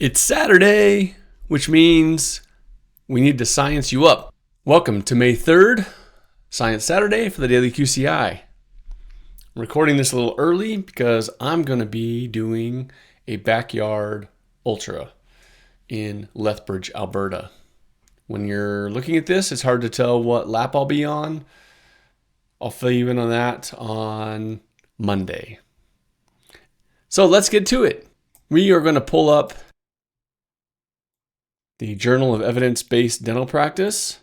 It's Saturday, which means we need to science you up. Welcome to May 3rd, Science Saturday for the Daily QCI. I'm recording this a little early because I'm going to be doing a backyard ultra in Lethbridge, Alberta. When you're looking at this, it's hard to tell what lap I'll be on. I'll fill you in on that on Monday. So let's get to it. We are going to pull up the Journal of Evidence-Based Dental Practice,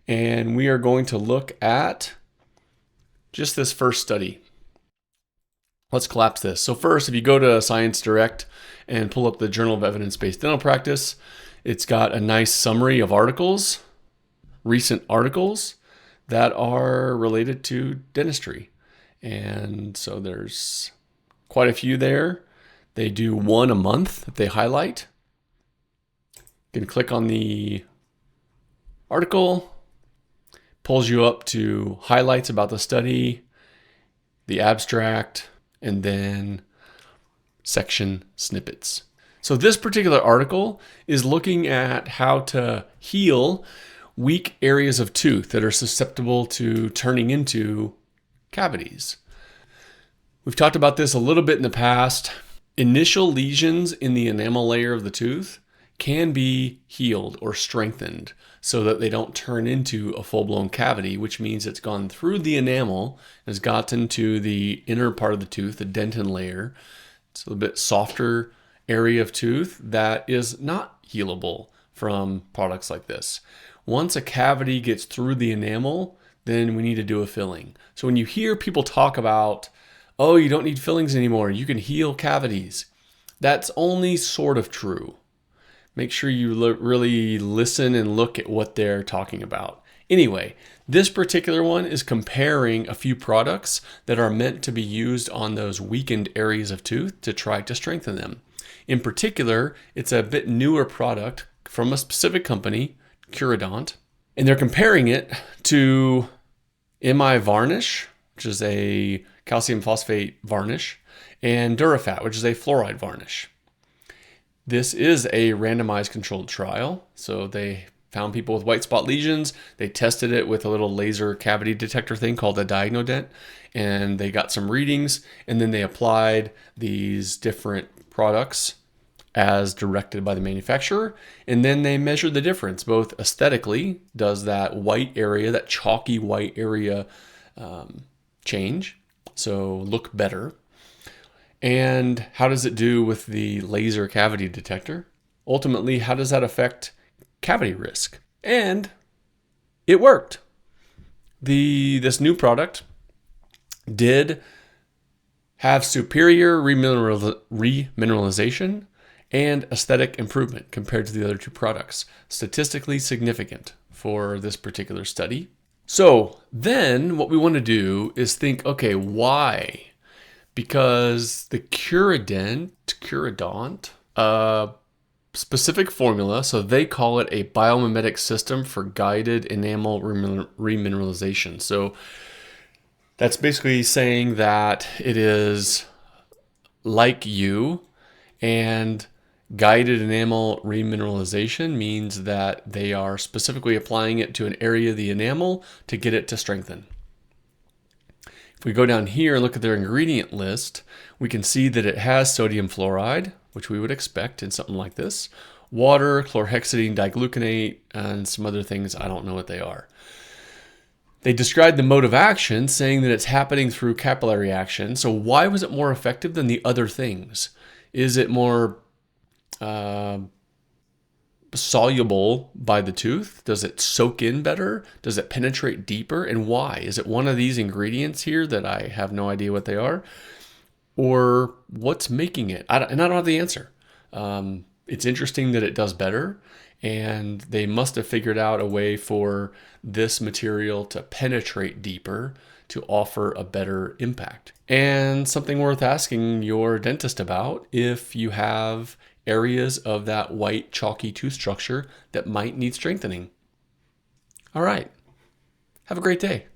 and we are going to look at just this first study. Let's collapse this. So first, if you go to Science Direct and pull up the Journal of Evidence-Based Dental Practice, it's got a nice summary of articles, recent articles that are related to dentistry. And so there's quite a few there. They do one a month that they highlight. You can click on the article, pulls you up to highlights about the study, the abstract, and then section snippets. So this particular article is looking at how to heal weak areas of tooth that are susceptible to turning into cavities. We've talked about this a little bit in the past. Initial lesions in the enamel layer of the tooth can be healed or strengthened so that they don't turn into a full-blown cavity, which means it's gone through the enamel, has gotten to the inner part of the tooth, the dentin layer. It's a little bit softer area of tooth that is not healable from products like this. Once a cavity gets through the enamel, then we need to do a filling. So when you hear people talk about, oh, you don't need fillings anymore, you can heal cavities, that's only sort of true. Make sure you really listen and look at what they're talking about. Anyway, this particular one is comparing a few products that are meant to be used on those weakened areas of tooth to try to strengthen them. In particular, it's a bit newer product from a specific company, Curodont, and they're comparing it to MI varnish, which is a calcium phosphate varnish, and Duraphat, which is a fluoride varnish. This is a randomized controlled trial. So they found people with white spot lesions. They tested it with a little laser cavity detector thing called a Diagnodent, and they got some readings, and then they applied these different products as directed by the manufacturer, and then they measured the difference, both aesthetically, does that white area, that chalky white area change, so look better, and how does it do with the laser cavity detector? Ultimately, how does that affect cavity risk? And it worked. This new product did have superior remineralization and aesthetic improvement compared to the other two products. Statistically significant for this particular study. So then what we want to do is think, okay, why? Because the Curodont, specific formula, so they call it a biomimetic system for guided enamel remineralization. So that's basically saying that it is like you, and guided enamel remineralization means that they are specifically applying it to an area of the enamel to get it to strengthen. If we go down here and look at their ingredient list, we can see that it has sodium fluoride, which we would expect in something like this, water, chlorhexidine digluconate, and some other things. I don't know what they are. They described the mode of action, saying that it's happening through capillary action. So why was it more effective than the other things? Is it more soluble by the tooth? Does it soak in better? Does it penetrate deeper? And why? Is it one of these ingredients here that I have no idea what they are? Or what's making it? I don't have the answer. It's interesting that it does better, and they must have figured out a way for this material to penetrate deeper to offer a better impact. And something worth asking your dentist about if you have areas of that white chalky tooth structure that might need strengthening. All right. Have a great day.